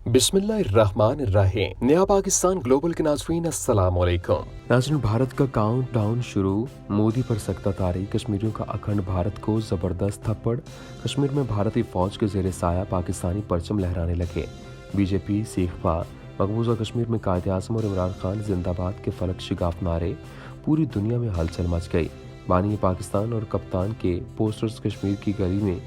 बिस्मिल्लाहिर्रहमानिर्रहीम। नया पाकिस्तान ग्लोबल के नाज़रीन अस्सलाम वालेकुम। नाज़रीन, भारत का काउंटडाउन शुरू, मोदी पर सख्ता तारी, कश्मीरियों का अखंड भारत को जबरदस्त थप्पड़, कश्मीर में भारतीय फौज के जेर साया पाकिस्तानी परचम लहराने लगे, बीजेपी सीखपा, मकबूजा कश्मीर में कायदे आज़म और इमरान खान जिंदाबाद के फलक शिगाफ नारे, पूरी दुनिया में हलचल मच गई। बानी पाकिस्तान और कप्तान के पोस्टर्स कश्मीर की गली में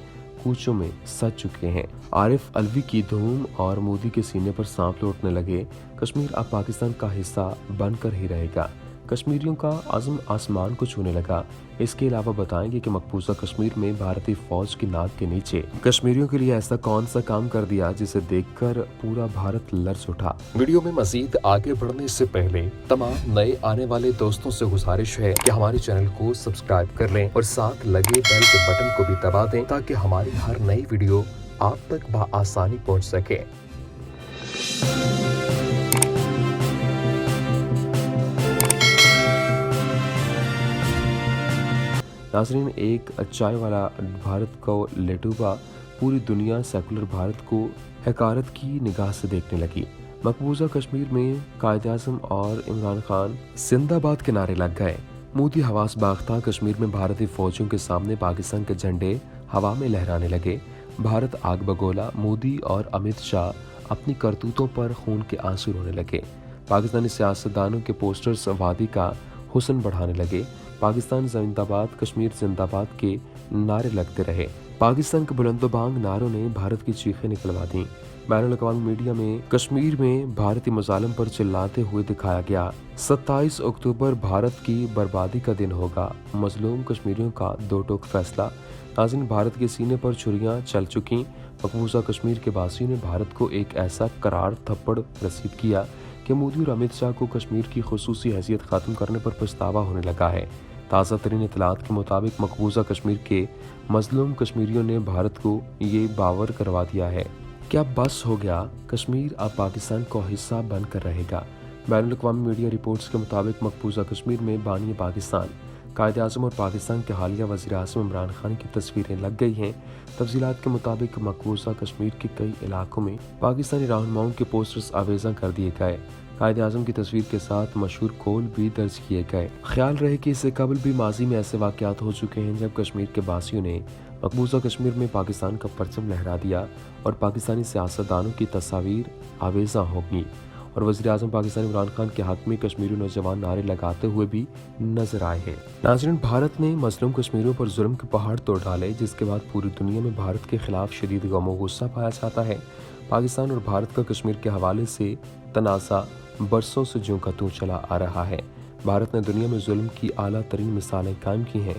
कूचों में सज चुके हैं। आरिफ अलवी की धूम और मोदी के सीने पर सांप लौटने लगे। कश्मीर अब पाकिस्तान का हिस्सा बनकर ही रहेगा। कश्मीरियों का अज़्म आसमान को छूने लगा। इसके अलावा बताएंगे कि मकबूजा कश्मीर में भारतीय फौज की नाक के नीचे कश्मीरियों के लिए ऐसा कौन सा काम कर दिया जिसे देखकर पूरा भारत लर्ज़ उठा। वीडियो में मजीद आगे बढ़ने से पहले तमाम नए आने वाले दोस्तों से गुजारिश है कि हमारे चैनल को सब्सक्राइब कर लें और साथ लगे बेल के बटन को भी दबा दें ताकि हमारी हर नई वीडियो आप तक बआसानी पहुंच सके। नाज़रीन, एक चाय वाला भारत को लेटूबा पूरी दुनिया सेकुलर भारत को हकारत की निगाह से देखने लगी। मकबूजा कश्मीर में कायद-ए-आज़म और इमरान खान जिंदाबाद के नारे लग गए। मोदी हवास बाख्ता कश्मीर में भारतीय फौजियों के सामने पाकिस्तान के झंडे हवा में लहराने लगे। भारत आग बगोला, मोदी और अमित शाह अपनी करतूतों पर खून के आंसू रोने लगे। पाकिस्तानी सियासतदानों के पोस्टर्स वादी का हुस्न बढ़ाने लगे। पाकिस्तान जिंदाबाद, कश्मीर जिंदाबाद के नारे लगते रहे। पाकिस्तान के बुलंदोबांग नारों ने भारत की चीखें निकलवा दी। बैनुल-अक़वामी मीडिया में कश्मीर में भारतीय मज़ालिम पर चिल्लाते हुए दिखाया गया। 27 अक्टूबर भारत की बर्बादी का दिन होगा, मजलूम कश्मीरियों का दो टोक फैसला। नाज़रीन, भारत के सीने पर छुरियां चल चुकी। मकबूजा कश्मीर के वासियों ने भारत को एक ऐसा करार थप्पड़ रसीद किया कि मोदी और अमित शाह को कश्मीर की खुसूसी हैसियत खत्म करने पर पछतावा होने लगा है। ताज़ा तरीन इतलात के मुताबिक मकबूजा कश्मीर के मजलूम कश्मीरियों ने भारत को ये बावर करवा दिया है कि अब बस हो गया, कश्मीर अब पाकिस्तान का हिस्सा बनकर रहेगा। बैनुल-अक़वामी मीडिया रिपोर्ट्स के मुताबिक मकबूजा कश्मीर में बानी पाकिस्तान कायद-ए-आज़म और पाकिस्तान के हालिया वज़ीर-ए-आज़म इमरान खान की तस्वीरें लग गई हैं। तफसीलात के मुताबिक मकबूजा कश्मीर के कई इलाकों में पाकिस्तानी रहनुमाओं के पोस्टर्स आवेज़ा कर दिए गए। कायद-ए-आज़म की तस्वीर के साथ मशहूर कॉल भी दर्ज किए गए। ख्याल रहे कि इससे कबल भी माजी में ऐसे वाक़यात हो चुके हैं जब कश्मीर के वासियों ने मकबूजा कश्मीर में पाकिस्तान का परचम लहरा दिया और पाकिस्तानी सियासतदानों की तस्वीर आवेज़ा होगी और वज़ीर-ए-आज़म पाकिस्तान इमरान खान के हक में कश्मीरी नौजवान नारे लगाते हुए भी नजर आए हैं। नाज़रीन, भारत ने मज़लूम कश्मीरियों पर जुल्म के पहाड़ तोड़ डाले, जिसके बाद पूरी दुनिया में भारत के खिलाफ शदीद गम और गुस्सा पाया जाता है। पाकिस्तान और भारत का कश्मीर के हवाले से तनाज़ा बरसों से ज्यों का त्यों चला आ रहा है। भारत ने दुनिया में जुल्म की आला तरीन मिसालें कायम की हैं।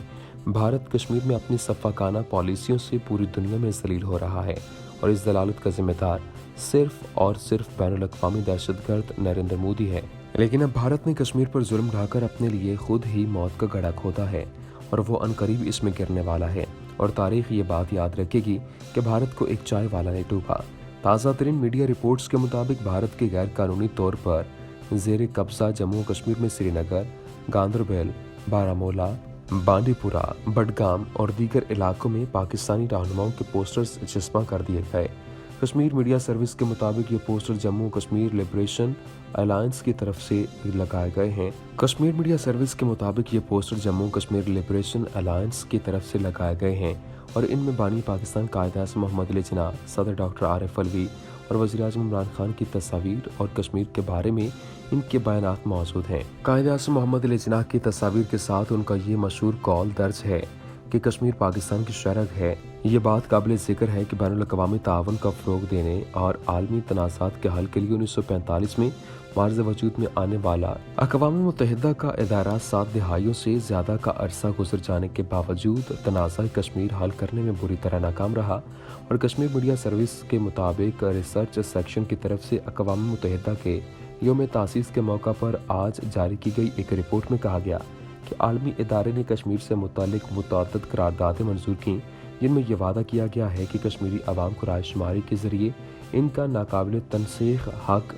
भारत कश्मीर में अपनी सफ़ाकाना पॉलिसियों से पूरी दुनिया में जलील हो रहा है और इस दलालत का जिम्मेदार सिर्फ और सिर्फ बैनुल-अक़वामी दहशतगर्द नरेंद्र मोदी है। लेकिन अब भारत ने कश्मीर पर जुल्म ढाकर अपने लिए खुद ही मौत का गड़ा खोदा है और वो अनकरीब इसमें गिरने वाला है और तारीख ये बात याद रखेगी कि भारत को एक चाय वाला ने टूका। ताज़ा तरीन मीडिया रिपोर्ट्स के मुताबिक भारत के गैर कानूनी तौर पर ज़ेर कब्ज़ा जम्मू कश्मीर में श्रीनगर, गांदरबल, बारामूला, बांडीपुरा, बडगाम और दीगर इलाकों में पाकिस्तानी रहनुमाओं के पोस्टर्स चस्पा कर दिए गए। कश्मीर मीडिया सर्विस के मुताबिक ये poster Jammu Kashmir liberation alliance की तरफ से लगाए गए हैं। कश्मीर मीडिया सर्विस के मुताबिक ये poster Jammu Kashmir liberation alliance की तरफ से लगाए गए हैं और इनमें बानी पाकिस्तान कायद-ए-आज़म मोहम्मद अली जिन्नाह, सदर डॉक्टर आरिफ अलवी और वज़ीर-ए-आज़म इमरान खान की तस्वीर और कश्मीर के बारे में इनके बयानात मौजूद हैं। कायद-ए-आज़म मोहम्मद अली जिन्नाह की तस्वीर के साथ उनका ये मशहूर कॉल दर्ज है कि कश्मीर पाकिस्तान की शरग है। ये बात काबिल ज़िक्र है कि बैनुल-अक़वामी ताउन का फ़रोग़ देने और आलमी तनाज़ात के हल के लिए 1945 में मार्ज़ वजूद में आने वाला अक़वाम मुत्तहिदा का इदारा 7 दहाइयों से ज़्यादा का अरसा गुजर जाने के बावजूद तनाज़ा कश्मीर हल करने में बुरी तरह नाकाम रहा और कश्मीर मीडिया सर्विस के मुताबिक रिसर्च सेक्शन की तरफ से अक़वाम मुत्तहिदा के यौम तासीस के मौका पर आज जारी की गई एक रिपोर्ट में कहा गया कि आलमी इदारे ने कश्मीर से मुताल्लिक़ मुतअद्दिद करारदादें मंजूर की, जिनमें यह वादा किया गया है कि कश्मीरी अवाम को रायशुमारी के जरिए इनका नाकाबिल तनसीख हक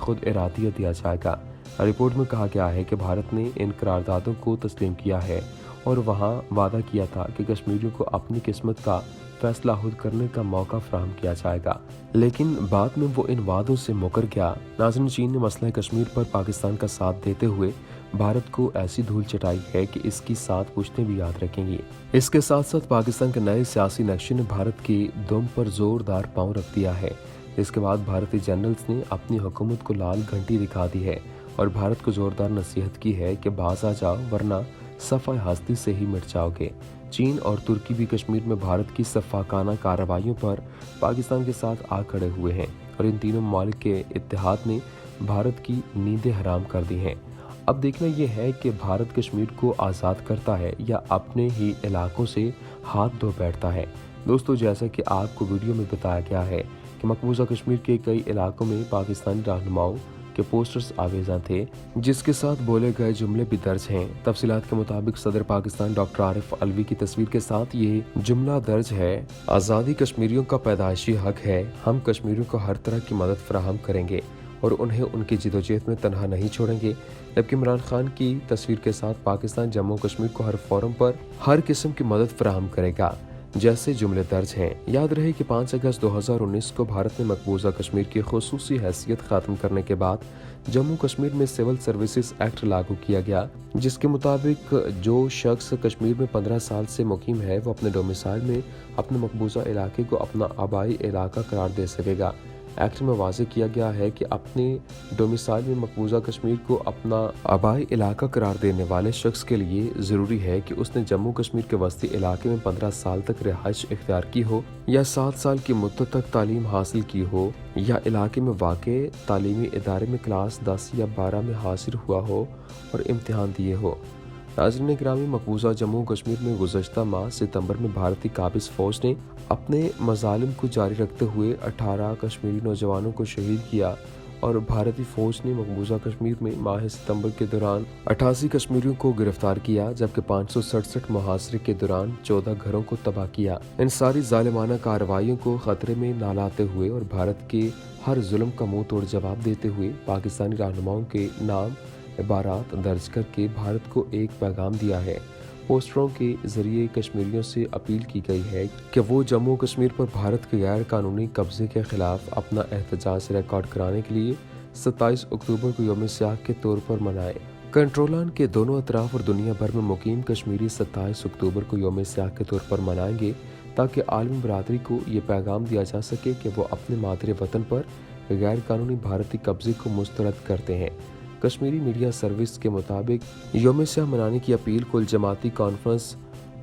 खुद इरादियत दिया जाएगा। रिपोर्ट में कहा गया है कि भारत ने इन करारदादों को तस्लीम किया है और वहां वादा किया था कि कश्मीरियों को अपनी किस्मत का फैसला खुद करने का मौका फराहम किया जाएगा, लेकिन बाद में वो इन वादों से मुकर गया। नाज़रीन, चीन ने मसला कश्मीर पर पाकिस्तान का साथ देते हुए भारत को ऐसी धूल चटाई है कि इसकी 7 पुश्तें भी याद रखेंगी। इसके साथ साथ पाकिस्तान के नए सियासी नक्शे ने भारत की दुम पर जोरदार पांव रख दिया है। इसके बाद भारतीय जनरल्स ने अपनी हुकूमत को लाल घंटी दिखा दी है और भारत को जोरदार नसीहत की है कि बाज आ जाओ, वरना सफाई हस्ती से ही मिट जाओगे। चीन और तुर्की भी कश्मीर में भारत की सफाकाना कार्रवाइयों पर पाकिस्तान के साथ आ खड़े हुए हैं और इन तीनों ममालिक के इत्तेहाद ने भारत की नींदें हराम कर दी हैं। अब देखना यह है कि भारत कश्मीर को आज़ाद करता है या अपने ही इलाकों से हाथ धो बैठता है। दोस्तों, जैसा कि आपको वीडियो में बताया गया है कि मकबूजा कश्मीर के कई इलाकों में पाकिस्तानी रहनुमाओं के पोस्टर्स आवेज़ां थे, जिसके साथ बोले गए जुमले भी दर्ज हैं। तफसीलात के मुताबिक सदर पाकिस्तान डॉक्टर आरिफ अलवी की तस्वीर के साथ ये जुमला दर्ज है: आज़ादी कश्मीरियों का पैदाइशी हक है, हम कश्मीरियों को हर तरह की मदद फराहम करेंगे और उन्हें उनकी जिदोजहद में तनहा नहीं छोड़ेंगे। जबकि इमरान खान की तस्वीर के साथ पाकिस्तान जम्मू कश्मीर को हर फोरम पर हर किस्म की मदद फराहम करेगा, जैसे जुमले दर्ज हैं। याद रहे कि 5 अगस्त 2019 को भारत ने मकबूजा कश्मीर की खुसूसी हैसियत खत्म करने के बाद जम्मू कश्मीर में सिविल सर्विसेज एक्ट लागू किया गया, जिसके मुताबिक जो शख्स कश्मीर में 15 साल से मुकीम है वो अपने डोमिसाइल में अपने मकबूजा इलाके को अपना आबाई इलाका करार दे सकेगा। एक्ट में वाज़ेह किया गया है कि अपने डोमिसाइल में मकबूजा कश्मीर को अपना आबाई इलाका करार देने वाले शख्स के लिए ज़रूरी है कि उसने जम्मू कश्मीर के वस्ती इलाके में 15 साल तक रिहाइश इख्तियार की हो या 7 साल की मुद्दत तक तालीम हासिल की हो या इलाके में वाक़े तालीमी इदारे में क्लास 10 या 12 में हासिल हुआ हो और इम्तिहान दिए हो। नाज़रीन गिरामी, मकबूजा जम्मू कश्मीर में गुज़श्ता माह सितंबर में भारतीय काबिज़ फ़ौज ने अपने मज़ालिम को जारी रखते हुए 18 कश्मीरी नौजवानों को शहीद किया और भारतीय फ़ौज ने मकबूजा कश्मीर में माह सितंबर के दौरान 88 कश्मीरियों को गिरफ्तार किया, जबकि 567 मुहासरे के दौरान 14 घरों को तबाह किया। इन सारी जालिमाना कार्रवाइयों को खतरे में न लाते हुए और भारत के हर जुल्म का मुंह तोड़ जवाब देते हुए पाकिस्तानी रहनुमाओं के नाम इबारात दर्ज करके भारत को एक पैगाम दिया है। पोस्टरों के जरिए कश्मीरियों से अपील की गई है कि वो जम्मू कश्मीर पर भारत के गैर कानूनी कब्जे के खिलाफ अपना एहतजाज रिकॉर्ड कराने के लिए 27 अक्टूबर को यौम स्याह के तौर पर मनाएं। कंट्रोलान के दोनों अतराफ और दुनिया भर में मुकीम कश्मीरी 27 अक्टूबर को यौम स्याह के तौर पर मनाएंगे, ताकि आलमी बरादरी को ये पैगाम दिया जा सके कि वो अपने मादरे वतन पर गैर कानूनी भारतीय कब्जे को मुस्तरद करते हैं। कश्मीरी मीडिया सर्विस के मुताबिक यौम स्याह मनाने की अपील कुल जमाती कॉन्फ्रेंस,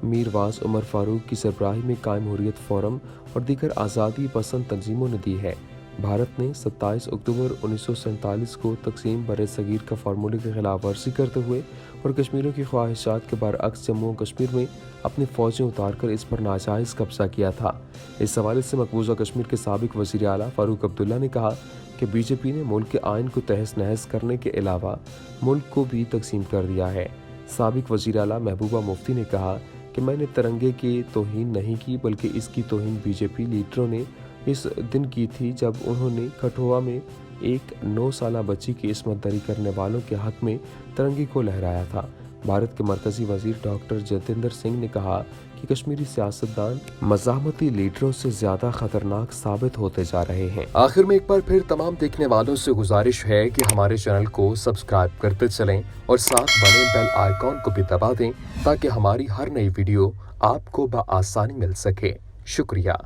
मीरवास उमर फारूक की सरबराही में कायम हुर्रियत फोरम और दीगर आज़ादी पसंद तंजीमों ने दी है। भारत ने 27 अक्टूबर 1947 को तकसीम बर सगीर का फार्मूले की खिलाफ वर्जी करते हुए और कश्मीरियों की ख्वाहिशात के बरअक्स जम्मू कश्मीर में अपनी फ़ौजें उतारकर इस पर नाजायज़ कब्जा किया था। इस हवाले से मकबूजा कश्मीर के साबिक वज़ीर आला फारूक अब्दुल्ला ने कहा कि बीजेपी ने मुल्क के आइन को तहस नहस करने के अलावा मुल्क को भी तकसीम कर दिया है। साबिक वज़ीर आला महबूबा मुफ्ती ने कहा कि मैंने तिरंगे की तौहीन नहीं की, बल्कि इसकी तौहीन बीजेपी लीडरों ने इस दिन की थी जब उन्होंने कठुआ में एक 9 साला बच्ची की इस्मत दरी करने वालों के हक में तिरंगे को लहराया था। भारत के मरकजी वजीर डॉक्टर जितेंद्र सिंह ने कहा कि कश्मीरी सियासतदान मज़ाहमती लीडरों से ज्यादा खतरनाक साबित होते जा रहे हैं। आखिर में एक बार फिर तमाम देखने वालों से गुजारिश है कि हमारे चैनल को सब्सक्राइब करते चलें और साथ बने बेल आइकॉन को भी दबा दें, ताकि हमारी हर नई वीडियो आपको बआसानी मिल सके। शुक्रिया।